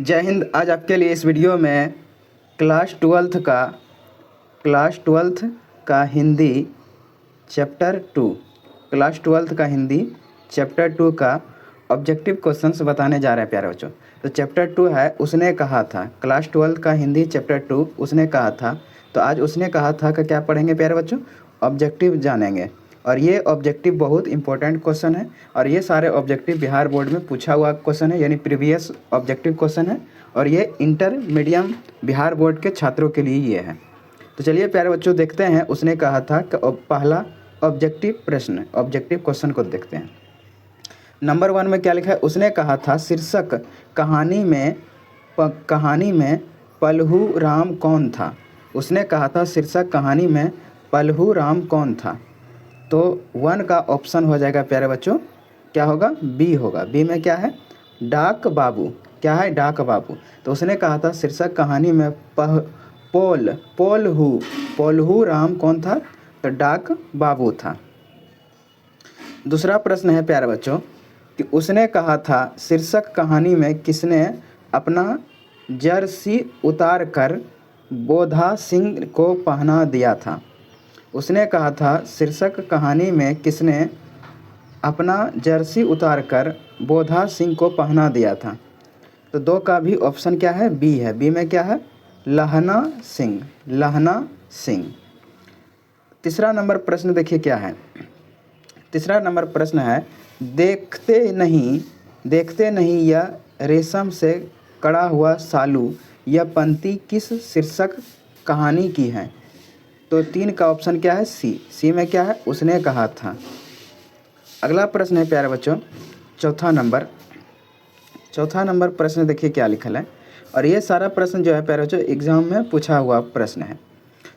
जय हिंद। आज आपके लिए इस वीडियो में क्लास ट्वेल्थ का हिंदी चैप्टर 2 का ऑब्जेक्टिव क्वेश्चंस बताने जा रहे हैं प्यारे बच्चों। तो चैप्टर 2 है उसने कहा था। क्लास 12 का हिंदी चैप्टर 2 उसने कहा था। तो आज उसने कहा था का क्या पढ़ेंगे प्यारे बच्चों? ऑब्जेक्टिव जानेंगे। और ये ऑब्जेक्टिव बहुत इंपॉर्टेंट क्वेश्चन है और ये सारे ऑब्जेक्टिव बिहार बोर्ड में पूछा हुआ क्वेश्चन है, यानी प्रीवियस ऑब्जेक्टिव क्वेश्चन है और ये इंटर मीडियम बिहार बोर्ड के छात्रों के लिए ये है। तो चलिए प्यारे बच्चों देखते हैं उसने कहा था कि पहला ऑब्जेक्टिव क्वेश्चन को देखते हैं। नंबर 1 में क्या लिखा है? उसने कहा था शीर्षक कहानी में पलहू राम कौन था। उसने कहा था शीर्षक कहानी में पलहू राम कौन था। तो 1 का ऑप्शन हो जाएगा प्यारे बच्चों, क्या होगा? बी होगा। बी में क्या है? डाक बाबू। क्या है? डाक बाबू। तो उसने कहा था शीर्षक कहानी में पोलहू राम कौन था? तो डाक बाबू था। दूसरा प्रश्न है प्यारे बच्चों कि उसने कहा था शीर्षक कहानी में किसने अपना जर्सी उतार कर बोधा सिंह को पहना दिया था। उसने कहा था शीर्षक कहानी में किसने अपना जर्सी उतारकर बोधा सिंह को पहना दिया था। तो 2 का भी ऑप्शन क्या है? बी है। बी में क्या है? लहना सिंह। तीसरा नंबर प्रश्न देखिए क्या है। तीसरा नंबर प्रश्न है देखते नहीं यह रेशम से कड़ा हुआ सालू, यह पंक्ति किस शीर्षक कहानी की है। तो 3 का ऑप्शन क्या है? सी में क्या है? उसने कहा था। अगला प्रश्न है प्यारे बच्चों चौथा नंबर प्रश्न देखिए क्या लिखल है। और ये सारा प्रश्न जो है प्यारे बच्चों एग्जाम में पूछा हुआ प्रश्न है।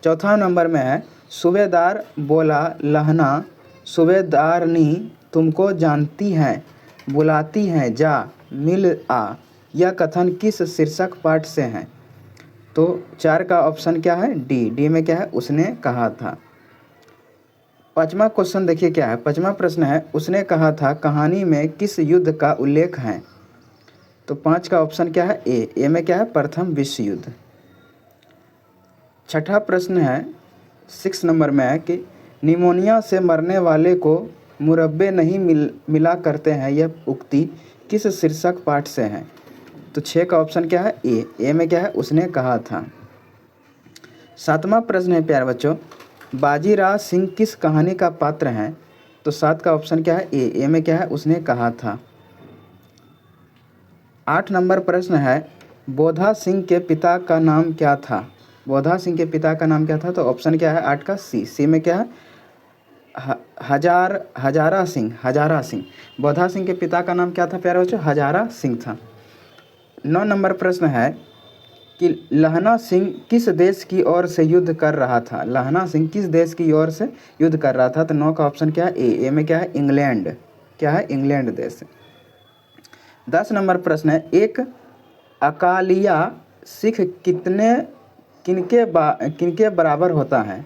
चौथा नंबर में है सूबेदार बोला लहना सूबेदारनी तुमको जानती है बुलाती है जा मिल आ, यह कथन किस शीर्षक पाठ से है। तो 4 का ऑप्शन क्या है? डी में क्या है? उसने कहा था। 5वां क्वेश्चन देखिए क्या है। 5वां प्रश्न है उसने कहा था कहानी में किस युद्ध का उल्लेख है। तो 5 का ऑप्शन क्या है? ए में क्या है? प्रथम विश्व युद्ध। 6ठा प्रश्न है 6 नंबर में है कि निमोनिया से मरने वाले को मुरब्बे नहीं मिला करते हैं, यह उक्ति किस शीर्षक पाठ से है। तो 6 का ऑप्शन क्या है? ए में क्या है? उसने कहा था। 7वां प्रश्न है प्यारे बच्चों बाजीराव सिंह किस कहानी का पात्र हैं। तो 7 का ऑप्शन क्या है? ए में क्या है? उसने कहा था। 8 नंबर प्रश्न है बोधा सिंह के पिता का नाम क्या था। बोधा सिंह के पिता का नाम क्या था। तो ऑप्शन क्या है? 8 का सी में क्या है? हजारा सिंह। बोधा सिंह के पिता का नाम क्या था प्यारे बच्चों? हजारा सिंह था। 9 नंबर प्रश्न है कि लहना सिंह किस देश की ओर से युद्ध कर रहा था। लहना सिंह किस देश की ओर से युद्ध कर रहा था। तो 9 का ऑप्शन क्या है? ए में क्या है? इंग्लैंड। क्या है? इंग्लैंड देश। 10 नंबर प्रश्न है एक अकालिया सिख किनके बराबर होता है।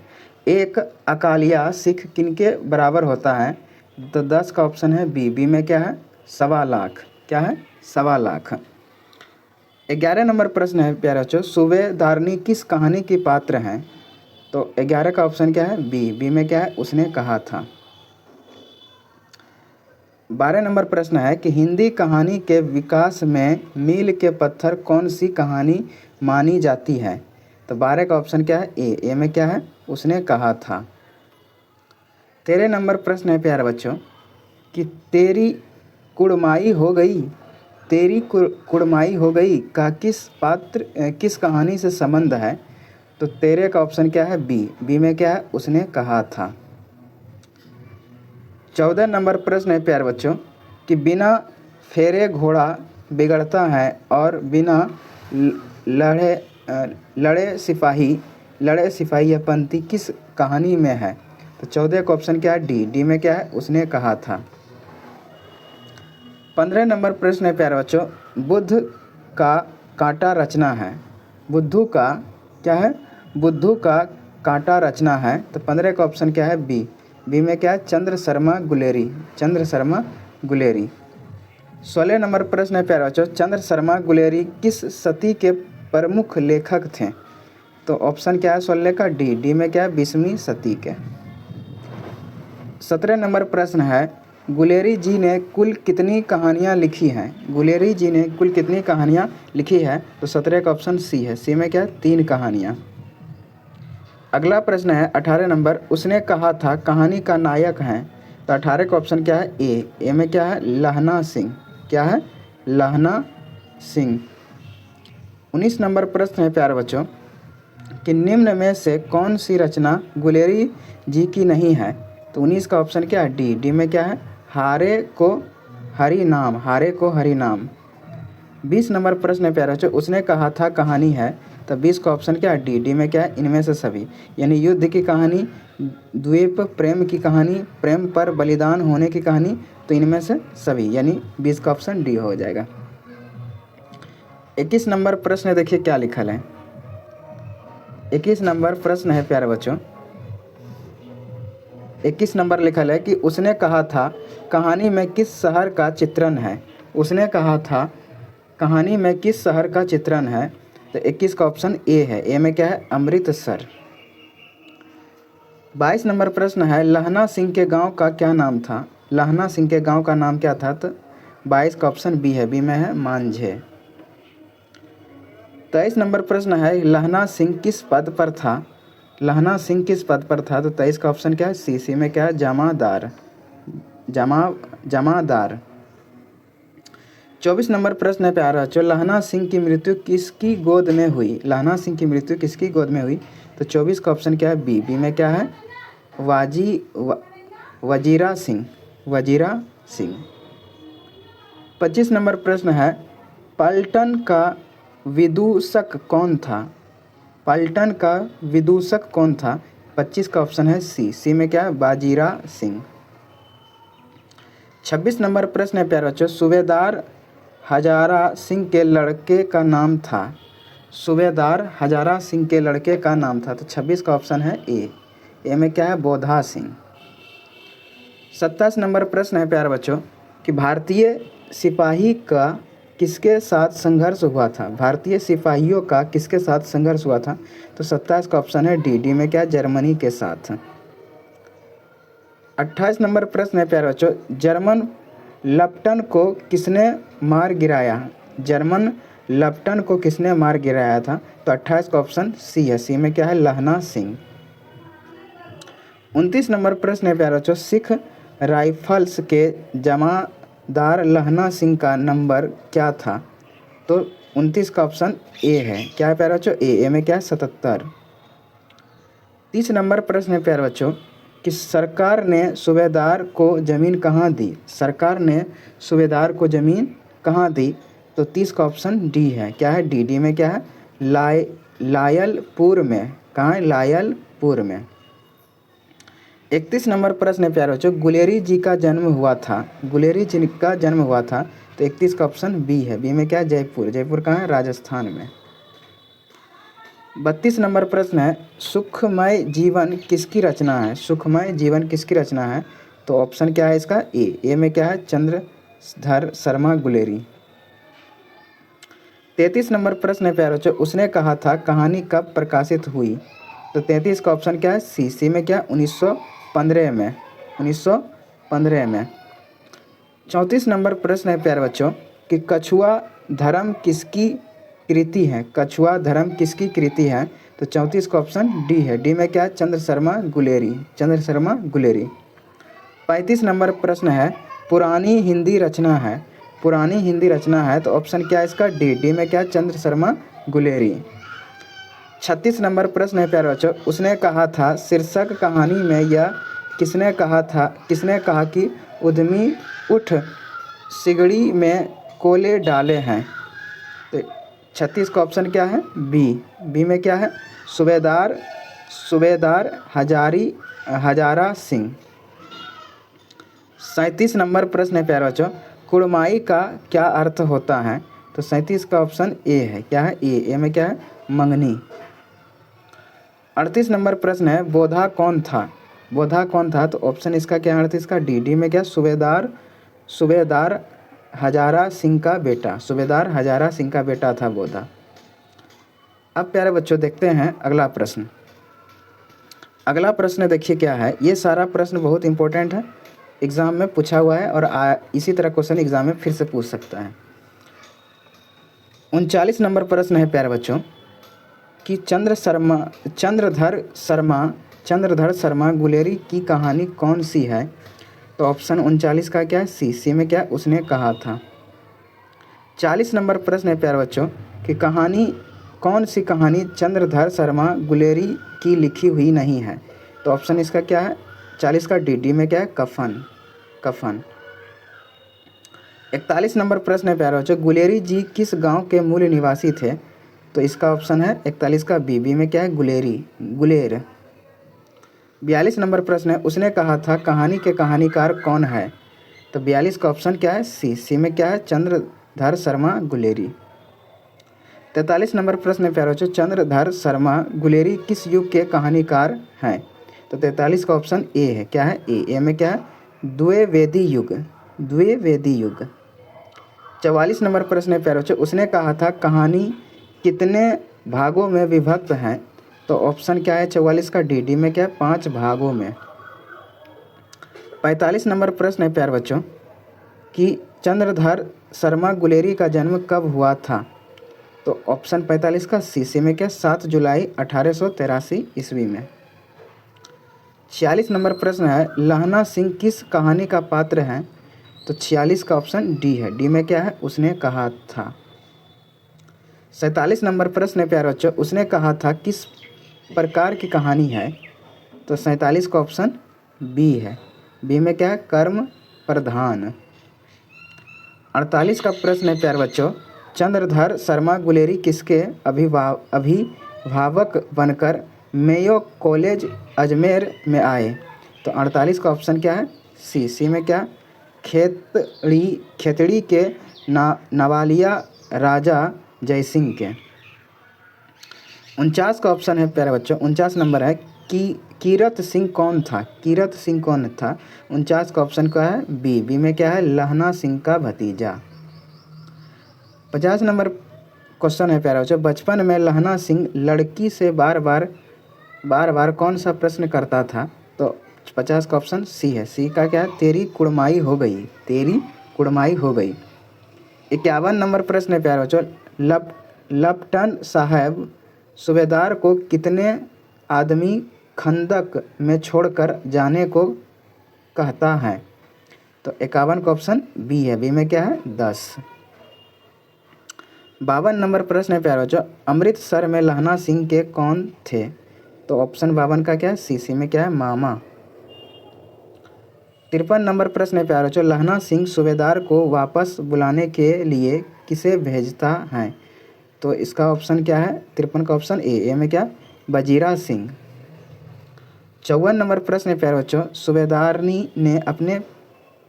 एक अकालिया सिख किनके बराबर होता है। तो 10 का ऑप्शन है बी में क्या है? 1.25 लाख। क्या है? 1.25 लाख। 11 नंबर प्रश्न है प्यारे बच्चों सूबेदारनी किस कहानी की पात्र हैं। तो 11 का ऑप्शन क्या है? बी में क्या है? उसने कहा था। 12 नंबर प्रश्न है कि हिंदी कहानी के विकास में मील के पत्थर कौन सी कहानी मानी जाती है। तो 12 का ऑप्शन क्या है? ए में क्या है? उसने कहा था। 13 नंबर प्रश्न है प्यारे बच्चों कि तेरी कुड़माई हो गई का किस कहानी से संबंध है। तो 13 का ऑप्शन क्या है? बी में क्या है? उसने कहा था। 14 नंबर प्रश्न है प्यारे बच्चों कि बिना फेरे घोड़ा बिगड़ता है और बिना लड़े सिपाही यह पंक्ति किस कहानी में है। तो 14 का ऑप्शन क्या है? डी में क्या है? उसने कहा था। 15 नंबर प्रश्न है प्यारे बच्चों बुद्ध का कांटा रचना है। बुद्धू का क्या है? बुद्धू का कांटा रचना है। तो 15 का ऑप्शन क्या है? बी में क्या है? चंद्र शर्मा गुलेरी। 16 नंबर प्रश्न है प्यारे बच्चों, चंद्र शर्मा गुलेरी किस सदी के प्रमुख लेखक थे? तो ऑप्शन क्या है 16 का डी में क्या है 20वीं सदी के। 17 नंबर प्रश्न है, गुलेरी जी ने कुल कितनी कहानियाँ लिखी हैं? गुलेरी जी ने कुल कितनी कहानियाँ लिखी है? तो 17 का ऑप्शन सी है, सी में क्या है 3 कहानियाँ। अगला प्रश्न है 18 नंबर, उसने कहा था कहानी का नायक है? तो 18 का ऑप्शन क्या है ए में क्या है लहना सिंह, क्या है लहना सिंह। 19 नंबर प्रश्न है प्यारे बच्चों कि निम्न में से कौन सी रचना गुलेरी जी की नहीं है? तो 19 का ऑप्शन क्या है डी में क्या है हारे को हरि नाम, हारे को हरि नाम। 20 नंबर प्रश्न है प्यारे बच्चों, उसने कहा था कहानी है? तो 20 का ऑप्शन क्या है डी में क्या है इनमें से सभी, यानी युद्ध की कहानी, द्वीप प्रेम की कहानी, प्रेम पर बलिदान होने की कहानी, तो इनमें से सभी, यानी 20 का ऑप्शन डी हो जाएगा। 21 नंबर प्रश्न देखिए क्या लिखल है। 21 नंबर प्रश्न है प्यारे बच्चों, 21 नंबर लिखल है कि उसने कहा था कहानी में किस शहर का चित्रण है? उसने कहा था कहानी में किस शहर का चित्रण है? तो 21 का ऑप्शन ए है, ए में क्या है अमृतसर। 22 नंबर प्रश्न है, लहना सिंह के गांव का क्या नाम था? लहना सिंह के गांव का नाम क्या था? तो 22 का ऑप्शन बी है, बी में है मांझे। 23 नंबर प्रश्न है, लहना सिंह किस पद पर था? लहना सिंह किस पद पर था? तो 23 का ऑप्शन क्या है सी में क्या है जमादार, जमादार। 24 नंबर प्रश्न है प्यारा बच्चों, लहना सिंह की मृत्यु किसकी गोद में हुई? लहना सिंह की मृत्यु किसकी गोद में हुई? तो 24 का ऑप्शन क्या है बी में क्या है वजीरा सिंह, वजीरा सिंह। 25 नंबर प्रश्न है, पलटन का विदूषक कौन था? पलटन का विदूषक कौन था? 25 का ऑप्शन है सी में क्या है बाजीरा सिंह। 26 नंबर प्रश्न है प्यारे बच्चों, सूबेदार हजारा सिंह के लड़के का नाम था? सूबेदार हजारा सिंह के लड़के का नाम था? तो 26 का ऑप्शन है ए में क्या है बोधा सिंह। 27 नंबर प्रश्न है प्यारे बच्चों कि भारतीय सिपाही का किसके साथ संघर्ष हुआ था? भारतीय सिपाहियों का किसके साथ संघर्ष हुआ था? तो 27 का ऑप्शन है डी में क्या जर्मनी के साथ। 28 नंबर प्रश्न है प्यारे बच्चों, जर्मन लप्टन को किसने मार गिराया? जर्मन लप्टन को किसने मार गिराया था? तो 28 का ऑप्शन सी है, सी में क्या है लहना सिंह। 29 नंबर प्रश्न है प्यारे बच्चों, सिख राइफल्स के जमादार लहना सिंह का नंबर क्या था? तो 29 का ऑप्शन ए है, क्या है प्यारे बच्चों ए में क्या है 77। 30 नंबर प्रश्न है प्यारे बच्चों कि सरकार ने सूबेदार को ज़मीन कहाँ दी? सरकार ने सूबेदार को ज़मीन कहाँ दी? तो 30 का ऑप्शन डी है, क्या है डी में क्या है लायलपुर में, कहाँ है लायलपुर में। 31 नंबर प्रश्न है प्यारे बच्चों, गुलेरी जी का जन्म हुआ था? गुलेरी जी का जन्म हुआ था? तो 31 का ऑप्शन बी है, बी में क्या है जयपुर, जयपुर कहाँ है राजस्थान में। 32 नंबर प्रश्न है, सुखमय जीवन किसकी रचना है? सुखमय जीवन किसकी रचना है? तो ऑप्शन क्या है इसका ए में क्या है चंद्रधर शर्मा गुलेरी। 33 नंबर प्रश्न है प्यारे बच्चों, उसने कहा था कहानी कब प्रकाशित हुई? तो 33 का ऑप्शन क्या है सी में क्या 1915 में, 1915 में। 34 नंबर प्रश्न है प्यारे बच्चों कि कछुआ धर्म किसकी कृति है? कछुआ धर्म किसकी कृति है? तो 34 का ऑप्शन डी है, डी में क्या है चंद्र शर्मा गुलेरी, चंद्र शर्मा गुलेरी। 35 नंबर प्रश्न है, पुरानी हिंदी रचना है? पुरानी हिंदी रचना है तो ऑप्शन क्या है इसका डी में क्या है चंद्र शर्मा गुलेरी। 36 नंबर प्रश्न है प्यारे बच्चों, उसने कहा था शीर्षक कहानी में यह किसने कहा कि उद्यमी उठ सिगड़ी में कोले डाले हैं? तो 36 का ऑप्शन क्या है बी में क्या है सूबेदार हजारा सिंह। 37 नंबर प्रश्न है प्यारे बच्चों, कुड़माई का क्या अर्थ होता है? तो 37 का ऑप्शन ए है, क्या है ए में क्या है मंगनी। 38 नंबर प्रश्न है, बोधा कौन था? बोधा कौन था? तो ऑप्शन इसका क्या है 38 का डी में क्या सूबेदार हजारा सिंह का बेटा, सूबेदार हजारा सिंह का बेटा था वो था। अब प्यारे बच्चों देखते हैं अगला प्रश्न। अगला प्रश्न देखिए क्या है। ये सारा प्रश्न बहुत इंपॉर्टेंट है, एग्ज़ाम में पूछा हुआ है और इसी तरह क्वेश्चन एग्ज़ाम में फिर से पूछ सकता है। 39 नंबर प्रश्न है प्यारे बच्चों कि चंद्रधर शर्मा गुलेरी की कहानी कौन सी है? तो ऑप्शन 39 का क्या है? सी में क्या उसने कहा था। 40 नंबर प्रश्न है प्यारे बच्चों कि कौन सी कहानी चंद्रधर शर्मा गुलेरी की लिखी हुई नहीं है? तो ऑप्शन इसका क्या है? 40 का डी में क्या है? कफन। 41 नंबर प्रश्न है प्यारे बच्चों, गुलेरी जी किस गांव के मूल निवासी थे? तो इसका ऑप्शन है 41 का बी में क्या है? गुलेर। 42 नंबर प्रश्न है, उसने कहा था कहानी के कहानीकार कौन है? तो 42 का ऑप्शन क्या है? सी में क्या है? चंद्रधर शर्मा गुलेरी। 43 नंबर प्रश्न है प्यारे बच्चों, चंद्रधर शर्मा गुलेरी किस युग के कहानीकार हैं? तो 43 का ऑप्शन ए है। क्या है? ए में क्या है? द्विवेदी युग। 44 नंबर प्रश्न है प्यारे बच्चों, उसने कहा था कहानी कितने भागों में विभक्त है? तो ऑप्शन क्या है? 44 का डी में क्या है? 5 भागों में। 45 नंबर प्रश्न है प्यारे बच्चों कि चंद्रधर शर्मा गुलेरी का जन्म कब हुआ था? तो ऑप्शन 45 का सी में क्या? 7 जुलाई 1883 ईस्वी में। 46 नंबर प्रश्न है, लहना सिंह किस कहानी का पात्र है? तो 46 का ऑप्शन डी है। डी में क्या है? उसने कहा था। 47 नंबर प्रश्न है प्यारे बच्चों, उसने कहा था किस प्रकार की कहानी है? तो 47 का ऑप्शन बी है। बी में क्या है? कर्म प्रधान। 48 का प्रश्न है प्यारे बच्चों, चंद्रधर शर्मा गुलेरी किसके अभिभावक बनकर मेयो कॉलेज अजमेर में आए? तो 48 का ऑप्शन क्या है? सी में क्या? खेतड़ी के नवालिया राजा जयसिंह के। 49 का ऑप्शन है प्यारे बच्चों, 49 नंबर है कि कीरत सिंह कौन था? 49 का ऑप्शन क्या है? बी में क्या है? लहना सिंह का भतीजा। 50 नंबर क्वेश्चन है प्यारे बच्चों, बचपन में लहना सिंह लड़की से बार बार कौन सा प्रश्न करता था? तो 50 का ऑप्शन सी है। सी का क्या है? तेरी कुड़माई हो गई। 51 नंबर प्रश्न है प्यारे बच्चों, लपटन साहब सूबेदार को कितने आदमी खंदक में छोड़कर जाने को कहता है? तो 51 का ऑप्शन बी है। बी में क्या है? 10। 52 नंबर प्रश्न है प्यारे बच्चों, अमृतसर में लहना सिंह के कौन थे? तो ऑप्शन 52 का क्या है? सी में क्या है? मामा। 53 नंबर प्रश्न है प्यारे बच्चों, लहना सिंह सूबेदार को वापस बुलाने के लिए किसे भेजता है? तो इसका ऑप्शन क्या है? 53 का ऑप्शन ए में क्या? वजीरा सिंह। 54 नंबर प्रश्न है प्यारे बच्चों, सूबेदारनी ने अपने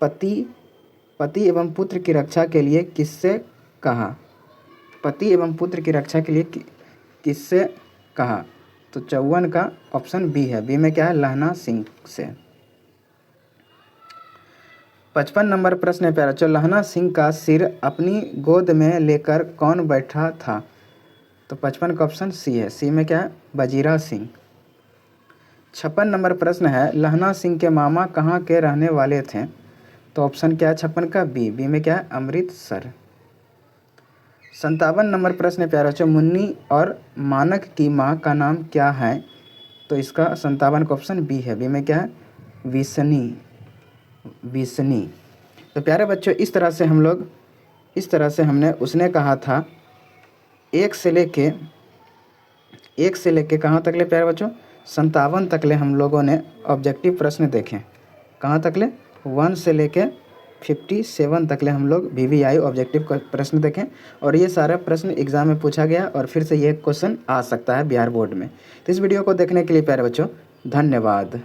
पति एवं पुत्र की रक्षा के लिए किससे कहा? पति एवं पुत्र की रक्षा के लिए किससे कहा? तो 54 का ऑप्शन बी है। बी में क्या है? लहना सिंह से। 55 नंबर प्रश्न है प्यारा बच्चों, लहना सिंह का सिर अपनी गोद में लेकर कौन बैठा था? तो 55 का ऑप्शन सी है। सी में क्या है? वजीरा सिंह। 56 नंबर प्रश्न है, लहना सिंह के मामा कहाँ के रहने वाले थे? तो ऑप्शन क्या है? 56 का बी में क्या है? अमृतसर। 57 नंबर प्रश्न है प्यारे बच्चों, मुन्नी और मानक की माँ का नाम क्या है? तो इसका 57 का ऑप्शन बी है। बी में क्या है? विसनी। तो प्यारे बच्चों इस तरह से हमने उसने कहा था एक से लेके कहाँ तक ले प्यारे बच्चों? 57 तक ले हम लोगों ने ऑब्जेक्टिव प्रश्न देखे। कहाँ तक ले? 1 से लेके 57 तक ले हम लोग VVI ऑब्जेक्टिव प्रश्न देखें और ये सारा प्रश्न एग्जाम में पूछा गया और फिर से ये क्वेश्चन आ सकता है बिहार बोर्ड में। तो इस वीडियो को देखने के लिए प्यारे बच्चों धन्यवाद।